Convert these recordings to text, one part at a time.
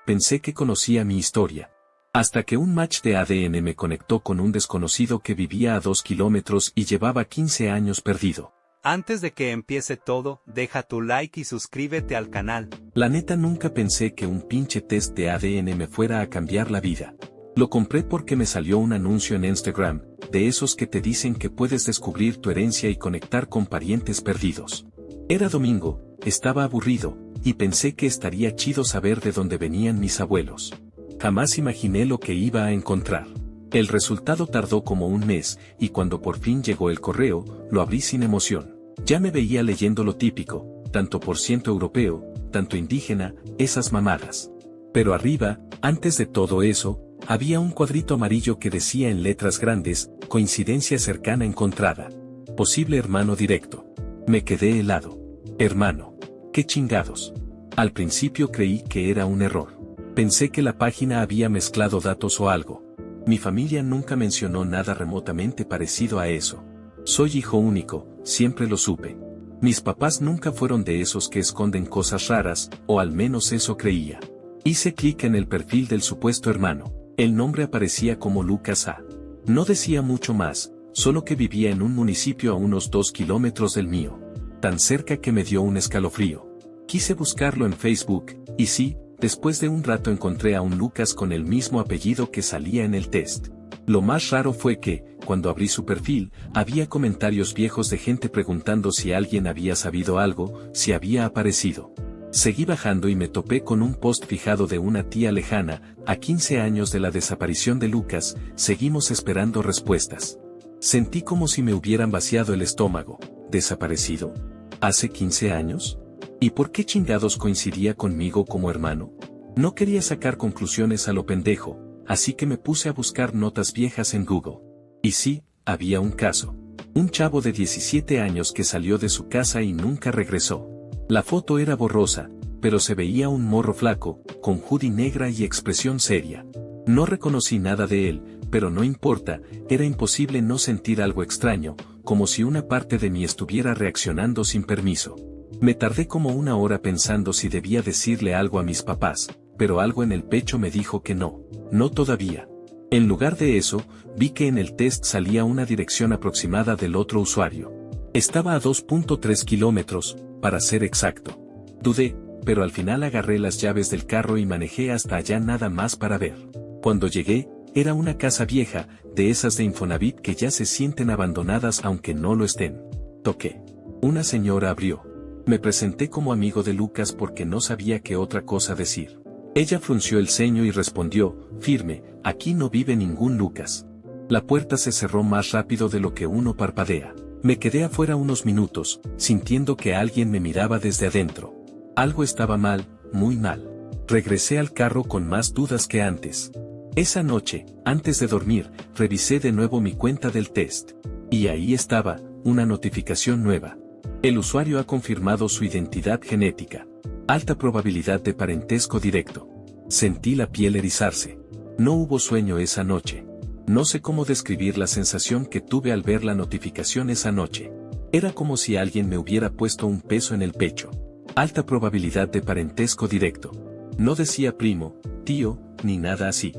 pensé que conocía mi historia. Hasta que un match de ADN me conectó con un desconocido que vivía a 2 kilómetros y llevaba 15 años perdido. Antes de que empiece todo, deja tu like y suscríbete al canal. La neta nunca pensé que un pinche test de ADN me fuera a cambiar la vida. Lo compré porque me salió un anuncio en Instagram, de esos que te dicen que puedes descubrir tu herencia y conectar con parientes perdidos. Era domingo, estaba aburrido, y pensé que estaría chido saber de dónde venían mis abuelos. Jamás imaginé lo que iba a encontrar. El resultado tardó como un mes, y cuando por fin llegó el correo, lo abrí sin emoción. Ya me veía leyendo lo típico, tanto por ciento europeo, tanto indígena, esas mamadas. Pero arriba, antes de todo eso, había un cuadrito amarillo que decía en letras grandes, coincidencia cercana encontrada. Posible hermano directo. Me quedé helado. Hermano. ¿Qué chingados? Al principio creí que era un error. Pensé que la página había mezclado datos o algo. Mi familia nunca mencionó nada remotamente parecido a eso. Soy hijo único, siempre lo supe. Mis papás nunca fueron de esos que esconden cosas raras, o al menos eso creía. Hice clic en el perfil del supuesto hermano. El nombre aparecía como Lucas A. No decía mucho más, solo que vivía en un municipio a unos 2 kilómetros del mío. Tan cerca que me dio un escalofrío. Quise buscarlo en Facebook, y sí, después de un rato encontré a un Lucas con el mismo apellido que salía en el test. Lo más raro fue que, cuando abrí su perfil, había comentarios viejos de gente preguntando si alguien había sabido algo, si había aparecido. Seguí bajando y me topé con un post fijado de una tía lejana, a 15 años de la desaparición de Lucas, seguimos esperando respuestas. Sentí como si me hubieran vaciado el estómago. ¿Desaparecido? ¿Hace 15 años? ¿Y por qué chingados coincidía conmigo como hermano? No quería sacar conclusiones a lo pendejo, así que me puse a buscar notas viejas en Google. Y sí, había un caso. Un chavo de 17 años que salió de su casa y nunca regresó. La foto era borrosa, pero se veía un morro flaco, con hoodie negra y expresión seria. No reconocí nada de él, pero no importa, era imposible no sentir algo extraño, como si una parte de mí estuviera reaccionando sin permiso. Me tardé como una hora pensando si debía decirle algo a mis papás, pero algo en el pecho me dijo que no, no todavía. En lugar de eso, vi que en el test salía una dirección aproximada del otro usuario. Estaba a 2.3 kilómetros, para ser exacto. Dudé, pero al final agarré las llaves del carro y manejé hasta allá nada más para ver. Cuando llegué, era una casa vieja, de esas de Infonavit que ya se sienten abandonadas aunque no lo estén. Toqué. Una señora abrió. Me presenté como amigo de Lucas porque no sabía qué otra cosa decir. Ella frunció el ceño y respondió, firme, aquí no vive ningún Lucas. La puerta se cerró más rápido de lo que uno parpadea. Me quedé afuera unos minutos, sintiendo que alguien me miraba desde adentro. Algo estaba mal, muy mal. Regresé al carro con más dudas que antes. Esa noche, antes de dormir, revisé de nuevo mi cuenta del test. Y ahí estaba, una notificación nueva. El usuario ha confirmado su identidad genética. Alta probabilidad de parentesco directo. Sentí la piel erizarse. No hubo sueño esa noche. No sé cómo describir la sensación que tuve al ver la notificación esa noche. Era como si alguien me hubiera puesto un peso en el pecho. Alta probabilidad de parentesco directo. No decía primo, tío, ni nada así.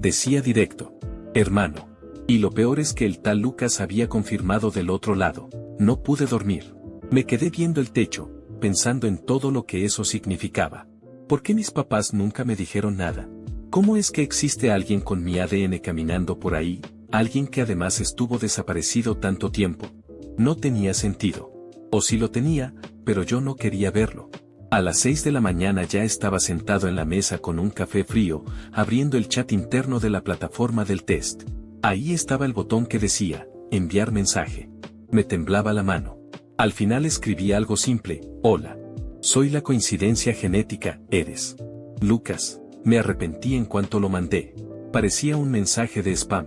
Decía directo. Hermano. Y lo peor es que el tal Lucas había confirmado del otro lado. No pude dormir. Me quedé viendo el techo, pensando en todo lo que eso significaba. ¿Por qué mis papás nunca me dijeron nada? ¿Cómo es que existe alguien con mi ADN caminando por ahí, alguien que además estuvo desaparecido tanto tiempo? No tenía sentido. O sí lo tenía, pero yo no quería verlo. A las 6 de la mañana ya estaba sentado en la mesa con un café frío, abriendo el chat interno de la plataforma del test. Ahí estaba el botón que decía, enviar mensaje. Me temblaba la mano. Al final escribí algo simple, hola. Soy la coincidencia genética, eres. Lucas. Me arrepentí en cuanto lo mandé. Parecía un mensaje de spam.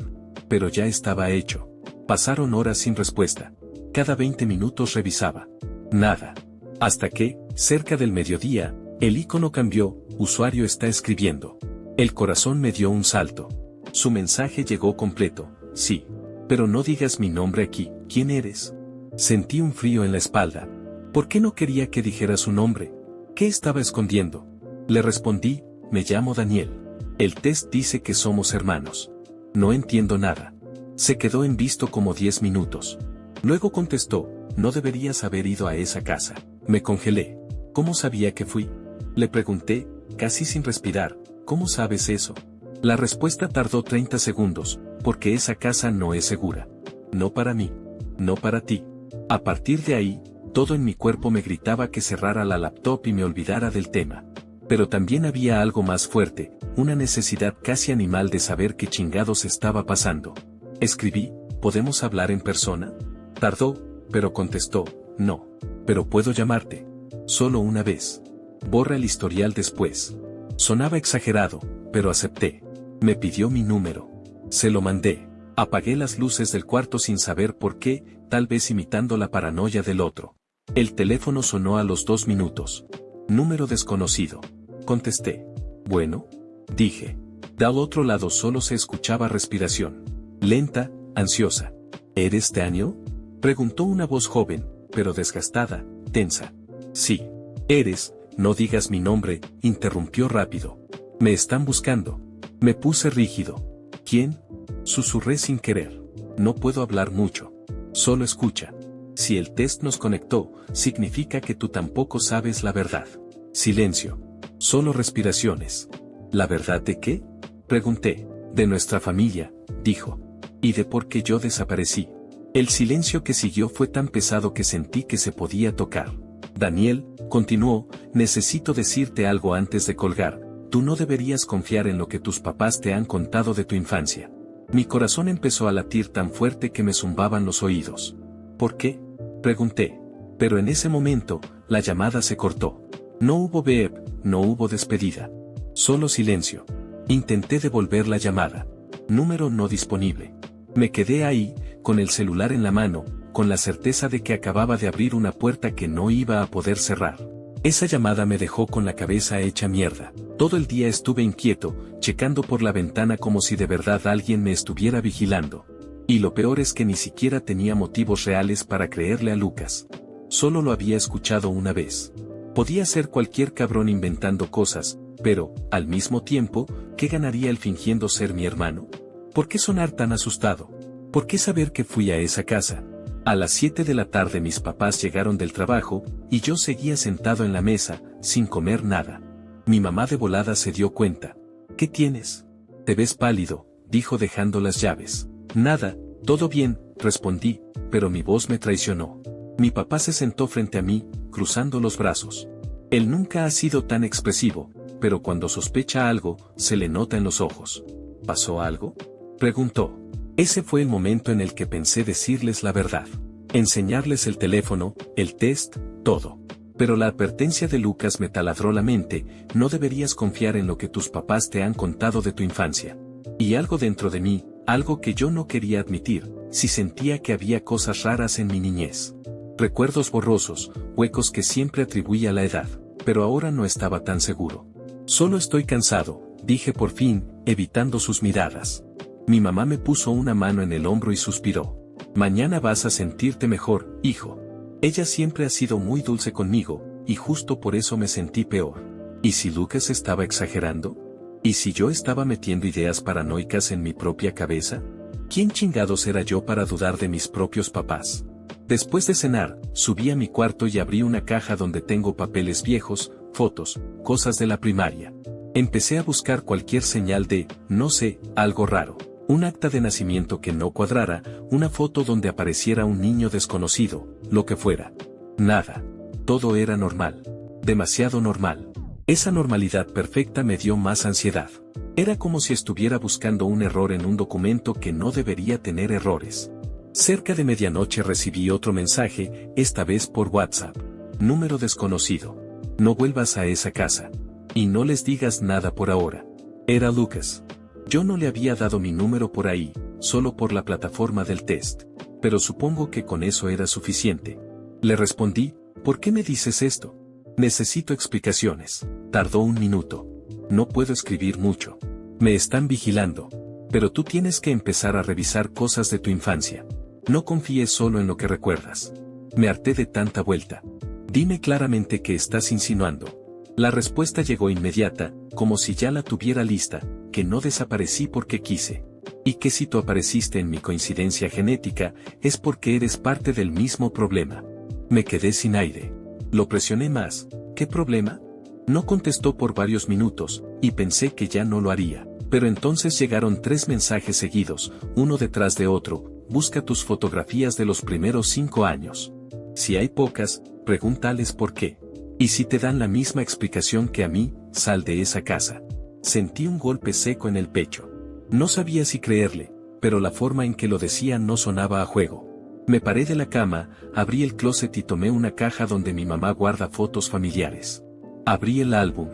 Pero ya estaba hecho. Pasaron horas sin respuesta. Cada 20 minutos revisaba. Nada. Hasta que, cerca del mediodía, el icono cambió, usuario está escribiendo. El corazón me dio un salto. Su mensaje llegó completo, sí. Pero no digas mi nombre aquí, ¿quién eres? Sentí un frío en la espalda. ¿Por qué no quería que dijera su nombre? ¿Qué estaba escondiendo? Le respondí, me llamo Daniel. El test dice que somos hermanos. No entiendo nada. Se quedó en visto como 10 minutos. Luego contestó, no deberías haber ido a esa casa. Me congelé. ¿Cómo sabía que fui? Le pregunté, casi sin respirar, ¿cómo sabes eso? La respuesta tardó 30 segundos, porque esa casa no es segura. No para mí. No para ti. A partir de ahí, todo en mi cuerpo me gritaba que cerrara la laptop y me olvidara del tema. Pero también había algo más fuerte, una necesidad casi animal de saber qué chingados estaba pasando. Escribí, ¿podemos hablar en persona? Tardó, pero contestó, no. Pero puedo llamarte. Solo una vez. Borra el historial después. Sonaba exagerado, pero acepté. Me pidió mi número. Se lo mandé. Apagué las luces del cuarto sin saber por qué, tal vez imitando la paranoia del otro. El teléfono sonó a los 2 minutos. Número desconocido. Contesté. Bueno, dije. Del otro lado solo se escuchaba respiración. Lenta, ansiosa. ¿Eres Daniel? Preguntó una voz joven, pero desgastada, tensa. Sí. Eres, no digas mi nombre, interrumpió rápido. Me están buscando. Me puse rígido. ¿Quién? Susurré sin querer. No puedo hablar mucho. Solo escucha. Si el test nos conectó, significa que tú tampoco sabes la verdad. Silencio. Solo respiraciones. ¿La verdad de qué? Pregunté. De nuestra familia, dijo. Y de por qué yo desaparecí. El silencio que siguió fue tan pesado que sentí que se podía tocar. Daniel, continuó, necesito decirte algo antes de colgar. Tú no deberías confiar en lo que tus papás te han contado de tu infancia. Mi corazón empezó a latir tan fuerte que me zumbaban los oídos. ¿Por qué? Pregunté. Pero en ese momento, la llamada se cortó. No hubo beep, no hubo despedida. Solo silencio. Intenté devolver la llamada. Número no disponible. Me quedé ahí, con el celular en la mano, con la certeza de que acababa de abrir una puerta que no iba a poder cerrar. Esa llamada me dejó con la cabeza hecha mierda. Todo el día estuve inquieto, checando por la ventana como si de verdad alguien me estuviera vigilando. Y lo peor es que ni siquiera tenía motivos reales para creerle a Lucas. Solo lo había escuchado una vez. Podía ser cualquier cabrón inventando cosas, pero, al mismo tiempo, ¿qué ganaría él fingiendo ser mi hermano? ¿Por qué sonar tan asustado? ¿Por qué saber que fui a esa casa? A las 7 de la tarde mis papás llegaron del trabajo, y yo seguía sentado en la mesa, sin comer nada. Mi mamá de volada se dio cuenta. ¿Qué tienes? Te ves pálido, dijo dejando las llaves. Nada, todo bien, respondí, pero mi voz me traicionó. Mi papá se sentó frente a mí, cruzando los brazos. Él nunca ha sido tan expresivo, pero cuando sospecha algo, se le nota en los ojos. ¿Pasó algo? Preguntó. Ese fue el momento en el que pensé decirles la verdad. Enseñarles el teléfono, el test, todo. Pero la advertencia de Lucas me taladró la mente, no deberías confiar en lo que tus papás te han contado de tu infancia. Y algo dentro de mí, algo que yo no quería admitir, si sentía que había cosas raras en mi niñez. Recuerdos borrosos, huecos que siempre atribuía a la edad, pero ahora no estaba tan seguro. Solo estoy cansado, dije por fin, evitando sus miradas. Mi mamá me puso una mano en el hombro y suspiró. Mañana vas a sentirte mejor, hijo. Ella siempre ha sido muy dulce conmigo, y justo por eso me sentí peor. ¿Y si Lucas estaba exagerando? ¿Y si yo estaba metiendo ideas paranoicas en mi propia cabeza? ¿Quién chingados era yo para dudar de mis propios papás? Después de cenar, subí a mi cuarto y abrí una caja donde tengo papeles viejos, fotos, cosas de la primaria. Empecé a buscar cualquier señal de, no sé, algo raro. Un acta de nacimiento que no cuadrara, una foto donde apareciera un niño desconocido, lo que fuera. Nada. Todo era normal. Demasiado normal. Esa normalidad perfecta me dio más ansiedad. Era como si estuviera buscando un error en un documento que no debería tener errores. Cerca de medianoche recibí otro mensaje, esta vez por WhatsApp. Número desconocido. No vuelvas a esa casa. Y no les digas nada por ahora. Era Lucas. Yo no le había dado mi número por ahí, solo por la plataforma del test. Pero supongo que con eso era suficiente. Le respondí, ¿por qué me dices esto? Necesito explicaciones. Tardó un minuto. No puedo escribir mucho. Me están vigilando. Pero tú tienes que empezar a revisar cosas de tu infancia. No confíes solo en lo que recuerdas. Me harté de tanta vuelta. Dime claramente qué estás insinuando. La respuesta llegó inmediata, como si ya la tuviera lista, que no desaparecí porque quise. Y que si tú apareciste en mi coincidencia genética, es porque eres parte del mismo problema. Me quedé sin aire. Lo presioné más. ¿Qué problema? No contestó por varios minutos, y pensé que ya no lo haría. Pero entonces llegaron 3 mensajes seguidos, uno detrás de otro. Busca tus fotografías de los primeros 5 años. Si hay pocas, pregúntales por qué. Y si te dan la misma explicación que a mí, sal de esa casa. Sentí un golpe seco en el pecho. No sabía si creerle, pero la forma en que lo decía no sonaba a juego. Me paré de la cama, abrí el closet y tomé una caja donde mi mamá guarda fotos familiares. Abrí el álbum.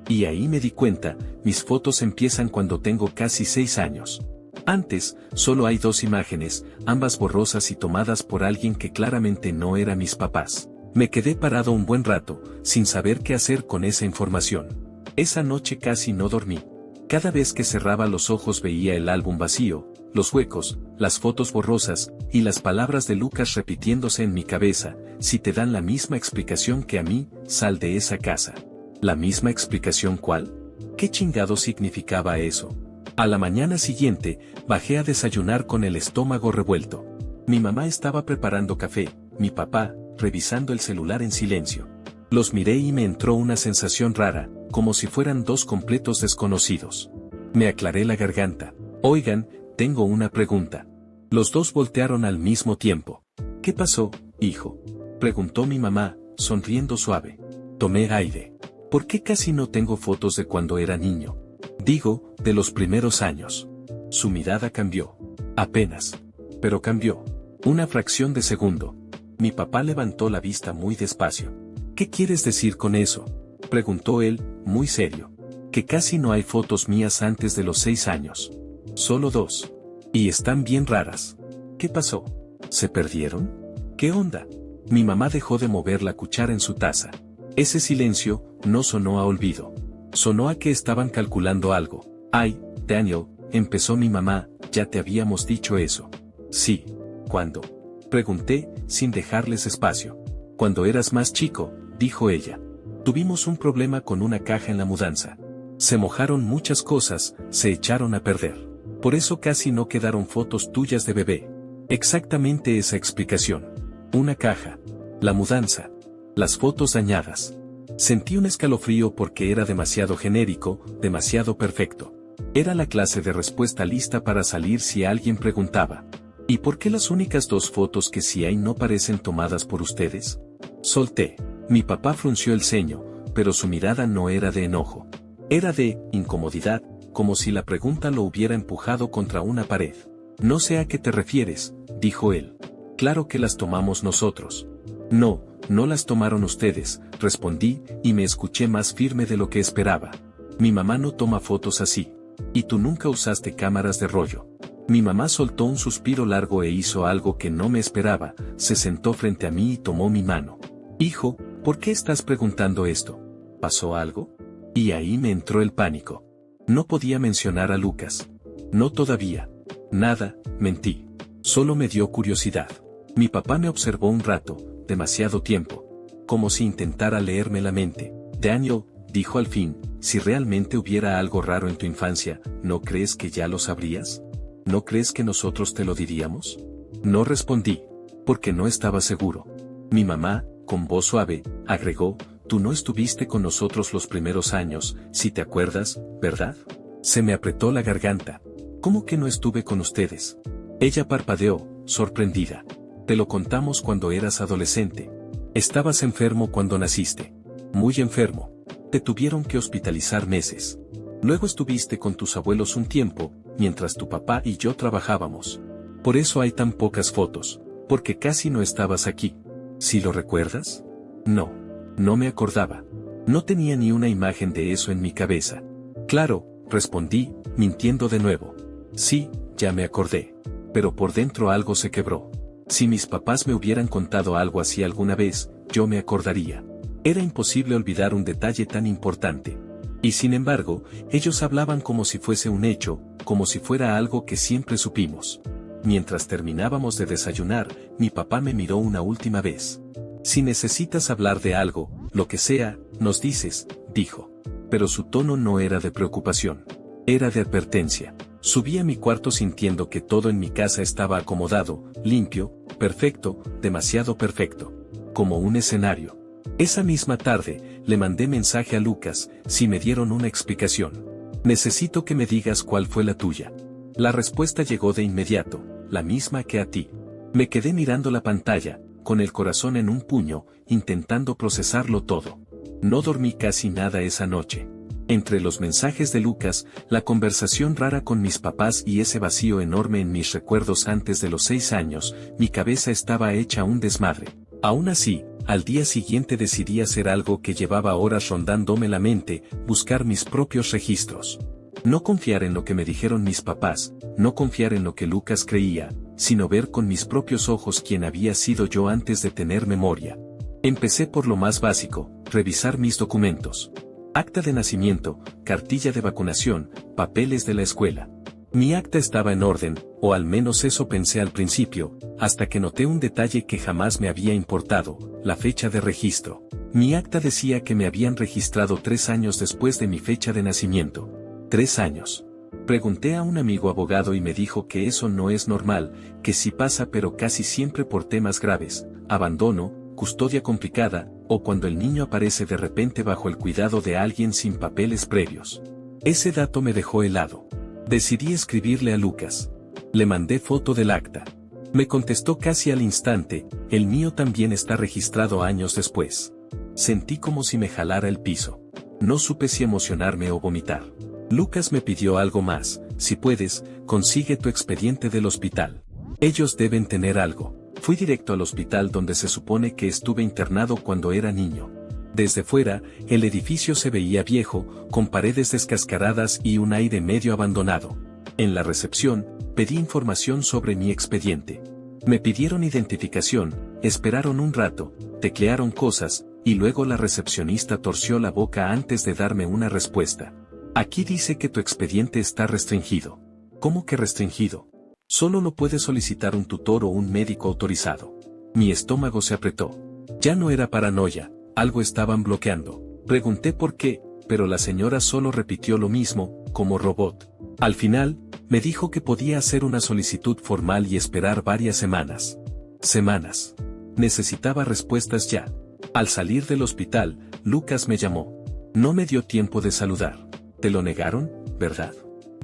Y ahí me di cuenta, mis fotos empiezan cuando tengo casi 6 años. Antes, solo hay 2 imágenes, ambas borrosas y tomadas por alguien que claramente no era mis papás. Me quedé parado un buen rato, sin saber qué hacer con esa información. Esa noche casi no dormí. Cada vez que cerraba los ojos veía el álbum vacío, los huecos, las fotos borrosas, y las palabras de Lucas repitiéndose en mi cabeza: si te dan la misma explicación que a mí, sal de esa casa. ¿La misma explicación cuál? ¿Qué chingado significaba eso? A la mañana siguiente, bajé a desayunar con el estómago revuelto. Mi mamá estaba preparando café, mi papá, revisando el celular en silencio. Los miré y me entró una sensación rara, como si fueran 2 completos desconocidos. Me aclaré la garganta. Oigan, tengo una pregunta. Los 2 voltearon al mismo tiempo. ¿Qué pasó, hijo? Preguntó mi mamá, sonriendo suave. Tomé aire. ¿Por qué casi no tengo fotos de cuando era niño? Digo, de los primeros años. Su mirada cambió. Apenas. Pero cambió. Una fracción de segundo. Mi papá levantó la vista muy despacio. ¿Qué quieres decir con eso? Preguntó él, muy serio. Que casi no hay fotos mías antes de los 6 años. Solo 2. Y están bien raras. ¿Qué pasó? ¿Se perdieron? ¿Qué onda? Mi mamá dejó de mover la cuchara en su taza. Ese silencio no sonó a olvido. Sonó a que estaban calculando algo. Ay, Daniel, empezó mi mamá, ya te habíamos dicho eso. Sí. ¿Cuándo? Pregunté, sin dejarles espacio. Cuando eras más chico, dijo ella. Tuvimos un problema con una caja en la mudanza. Se mojaron muchas cosas, se echaron a perder. Por eso casi no quedaron fotos tuyas de bebé. Exactamente esa explicación. Una caja. La mudanza. Las fotos dañadas. Sentí un escalofrío porque era demasiado genérico, demasiado perfecto. Era la clase de respuesta lista para salir si alguien preguntaba. ¿Y por qué las únicas 2 fotos que sí hay no parecen tomadas por ustedes? Solté. Mi papá frunció el ceño, pero su mirada no era de enojo. Era de incomodidad, como si la pregunta lo hubiera empujado contra una pared. No sé a qué te refieres, dijo él. Claro que las tomamos nosotros. No, no las tomaron ustedes, respondí, y me escuché más firme de lo que esperaba. Mi mamá no toma fotos así. Y tú nunca usaste cámaras de rollo. Mi mamá soltó un suspiro largo e hizo algo que no me esperaba, se sentó frente a mí y tomó mi mano. Hijo, ¿por qué estás preguntando esto? ¿Pasó algo? Y ahí me entró el pánico. No podía mencionar a Lucas. No todavía. Nada, mentí. Solo me dio curiosidad. Mi papá me observó un rato, demasiado tiempo. Como si intentara leerme la mente. Daniel, dijo al fin, si realmente hubiera algo raro en tu infancia, ¿no crees que ya lo sabrías? ¿No crees que nosotros te lo diríamos? No respondí, porque no estaba seguro. Mi mamá, con voz suave, agregó, tú no estuviste con nosotros los primeros años, si te acuerdas, ¿verdad? Se me apretó la garganta. ¿Cómo que no estuve con ustedes? Ella parpadeó, sorprendida. Te lo contamos cuando eras adolescente. Estabas enfermo cuando naciste. Muy enfermo. Te tuvieron que hospitalizar meses. Luego estuviste con tus abuelos un tiempo, mientras tu papá y yo trabajábamos. Por eso hay tan pocas fotos, porque casi no estabas aquí. ¿Sí lo recuerdas? No, no me acordaba. No tenía ni una imagen de eso en mi cabeza. Claro, respondí, mintiendo de nuevo. Sí, ya me acordé. Pero por dentro algo se quebró. Si mis papás me hubieran contado algo así alguna vez, yo me acordaría. Era imposible olvidar un detalle tan importante. Y sin embargo, ellos hablaban como si fuese un hecho, como si fuera algo que siempre supimos. Mientras terminábamos de desayunar, mi papá me miró una última vez. Si necesitas hablar de algo, lo que sea, nos dices, dijo. pero su tono no era de preocupación. Era de advertencia. Subí a mi cuarto sintiendo que todo en mi casa estaba acomodado, limpio, perfecto, demasiado perfecto. Como un escenario. Esa misma tarde, le mandé mensaje a Lucas, si me dieron una explicación. Necesito que me digas cuál fue la tuya. La respuesta llegó de inmediato, la misma que a ti. Me quedé mirando la pantalla, con el corazón en un puño, intentando procesarlo todo. No dormí casi nada esa noche. Entre los mensajes de Lucas, la conversación rara con mis papás y ese vacío enorme en mis recuerdos antes de los 6 años, mi cabeza estaba hecha un desmadre. Aún así, al día siguiente decidí hacer algo que llevaba horas rondándome la mente, buscar mis propios registros. No confiar en lo que me dijeron mis papás, no confiar en lo que Lucas creía, sino ver con mis propios ojos quién había sido yo antes de tener memoria. Empecé por lo más básico, revisar mis documentos. Acta de nacimiento, cartilla de vacunación, papeles de la escuela. Mi acta estaba en orden, o al menos eso pensé al principio, hasta que noté un detalle que jamás me había importado, la fecha de registro. Mi acta decía que me habían registrado 3 años después de mi fecha de nacimiento. 3 años. Pregunté a un amigo abogado y me dijo que eso no es normal, que sí pasa pero casi siempre por temas graves, abandono, custodia complicada, o cuando el niño aparece de repente bajo el cuidado de alguien sin papeles previos. Ese dato me dejó helado. Decidí escribirle a Lucas. Le mandé foto del acta. Me contestó casi al instante, el mío también está registrado años después. Sentí como si me jalara el piso. No supe si emocionarme o vomitar. Lucas me pidió algo más, si puedes, consigue tu expediente del hospital. Ellos deben tener algo. Fui directo al hospital donde se supone que estuve internado cuando era niño. Desde fuera, el edificio se veía viejo, con paredes descascaradas y un aire medio abandonado. En la recepción, pedí información sobre mi expediente. Me pidieron identificación, esperaron un rato, teclearon cosas, y luego la recepcionista torció la boca antes de darme una respuesta. Aquí dice que tu expediente está restringido. ¿Cómo que restringido? Solo lo puede solicitar un tutor o un médico autorizado. Mi estómago se apretó. Ya no era paranoia, algo estaban bloqueando. Pregunté por qué, pero la señora solo repitió lo mismo, como robot. Al final, me dijo que podía hacer una solicitud formal y esperar varias semanas. Semanas. Necesitaba respuestas ya. Al salir del hospital, Lucas me llamó. No me dio tiempo de saludar. ¿Te lo negaron, verdad?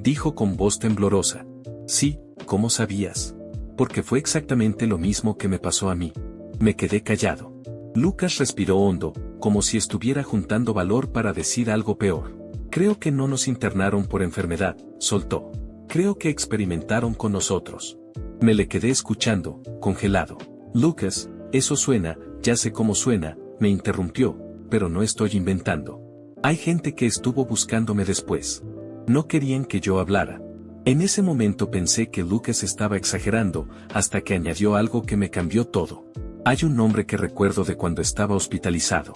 Dijo con voz temblorosa. Sí, ¿cómo sabías? Porque fue exactamente lo mismo que me pasó a mí. Me quedé callado. Lucas respiró hondo, como si estuviera juntando valor para decir algo peor. Creo que no nos internaron por enfermedad, soltó. Creo que experimentaron con nosotros. Me le quedé escuchando, congelado. Lucas, eso suena, ya sé cómo suena, me interrumpió, pero no estoy inventando. Hay gente que estuvo buscándome después. No querían que yo hablara. En ese momento pensé que Lucas estaba exagerando, hasta que añadió algo que me cambió todo. Hay un nombre que recuerdo de cuando estaba hospitalizado.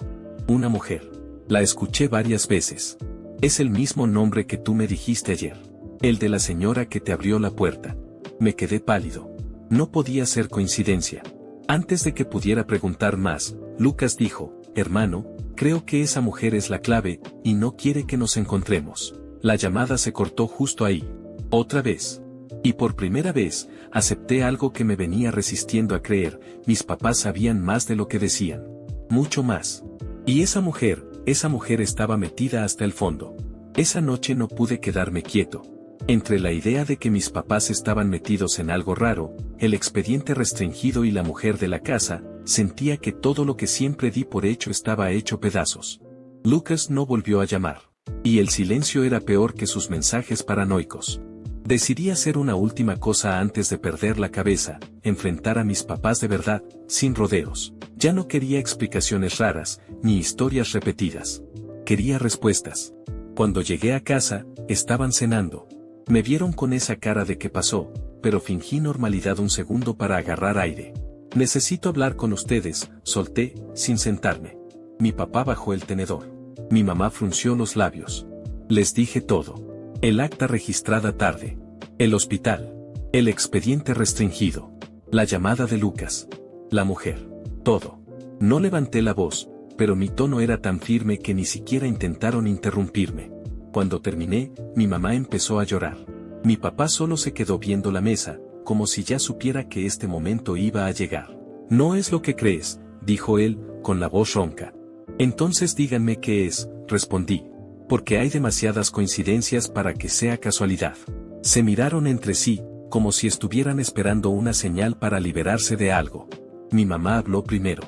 Una mujer. La escuché varias veces. Es el mismo nombre que tú me dijiste ayer. El de la señora que te abrió la puerta. Me quedé pálido. No podía ser coincidencia. Antes de que pudiera preguntar más, Lucas dijo, hermano, creo que esa mujer es la clave, y no quiere que nos encontremos. La llamada se cortó justo ahí. Otra vez. Y por primera vez, acepté algo que me venía resistiendo a creer, mis papás sabían más de lo que decían. Mucho más. Y esa mujer estaba metida hasta el fondo. Esa noche no pude quedarme quieto. Entre la idea de que mis papás estaban metidos en algo raro, el expediente restringido y la mujer de la casa, sentía que todo lo que siempre di por hecho estaba hecho pedazos. Lucas no volvió a llamar. Y el silencio era peor que sus mensajes paranoicos. Decidí hacer una última cosa antes de perder la cabeza, enfrentar a mis papás de verdad, sin rodeos. Ya no quería explicaciones raras, ni historias repetidas. Quería respuestas. Cuando llegué a casa, estaban cenando. Me vieron con esa cara de qué pasó, pero fingí normalidad un segundo para agarrar aire. Necesito hablar con ustedes, solté, sin sentarme. Mi papá bajó el tenedor. Mi mamá frunció los labios. Les dije todo. El acta registrada tarde. El hospital. El expediente restringido. La llamada de Lucas. La mujer. Todo. No levanté la voz, pero mi tono era tan firme que ni siquiera intentaron interrumpirme. Cuando terminé, mi mamá empezó a llorar. Mi papá solo se quedó viendo la mesa, como si ya supiera que este momento iba a llegar. No es lo que crees, dijo él, con la voz ronca. Entonces díganme qué es, respondí. Porque hay demasiadas coincidencias para que sea casualidad. Se miraron entre sí, como si estuvieran esperando una señal para liberarse de algo. Mi mamá habló primero.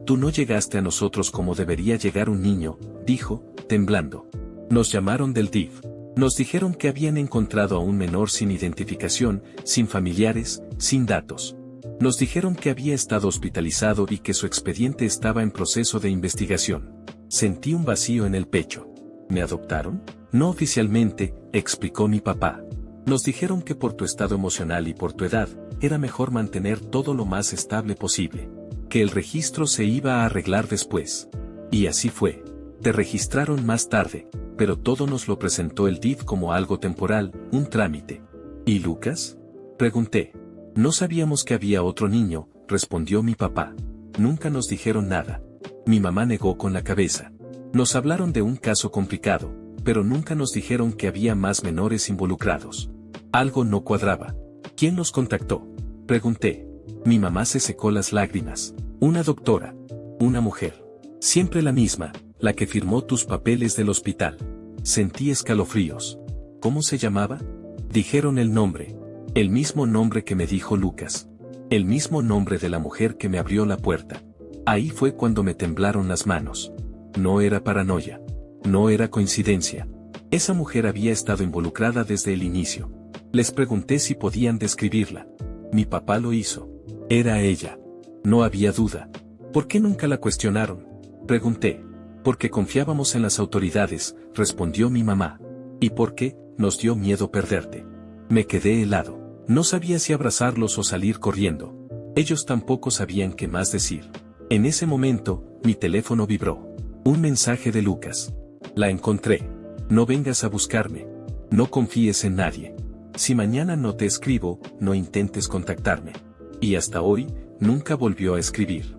Tú no llegaste a nosotros como debería llegar un niño, dijo, temblando. Nos llamaron del DIF. Nos dijeron que habían encontrado a un menor sin identificación, sin familiares, sin datos. Nos dijeron que había estado hospitalizado y que su expediente estaba en proceso de investigación. Sentí un vacío en el pecho. ¿Me adoptaron? No oficialmente, explicó mi papá. Nos dijeron que por tu estado emocional y por tu edad, era mejor mantener todo lo más estable posible. Que el registro se iba a arreglar después. Y así fue. Te registraron más tarde, pero todo nos lo presentó el DIF como algo temporal, un trámite. ¿Y Lucas? Pregunté. No sabíamos que había otro niño, respondió mi papá. Nunca nos dijeron nada. Mi mamá negó con la cabeza. Nos hablaron de un caso complicado, pero nunca nos dijeron que había más menores involucrados. Algo no cuadraba. ¿Quién los contactó? Pregunté. Mi mamá se secó las lágrimas. Una doctora. Una mujer. Siempre la misma, la que firmó tus papeles del hospital. Sentí escalofríos. ¿Cómo se llamaba? Dijeron el nombre. El mismo nombre que me dijo Lucas. El mismo nombre de la mujer que me abrió la puerta. Ahí fue cuando me temblaron las manos. No era paranoia. No era coincidencia. Esa mujer había estado involucrada desde el inicio. Les pregunté si podían describirla. Mi papá lo hizo. Era ella. No había duda. ¿Por qué nunca la cuestionaron? Pregunté. Porque confiábamos en las autoridades, respondió mi mamá. ¿Y por qué? Nos dio miedo perderte. Me quedé helado. No sabía si abrazarlos o salir corriendo. Ellos tampoco sabían qué más decir. En ese momento, mi teléfono vibró. Un mensaje de Lucas. La encontré. No vengas a buscarme. No confíes en nadie. Si mañana no te escribo, no intentes contactarme. Y hasta hoy, nunca volvió a escribir.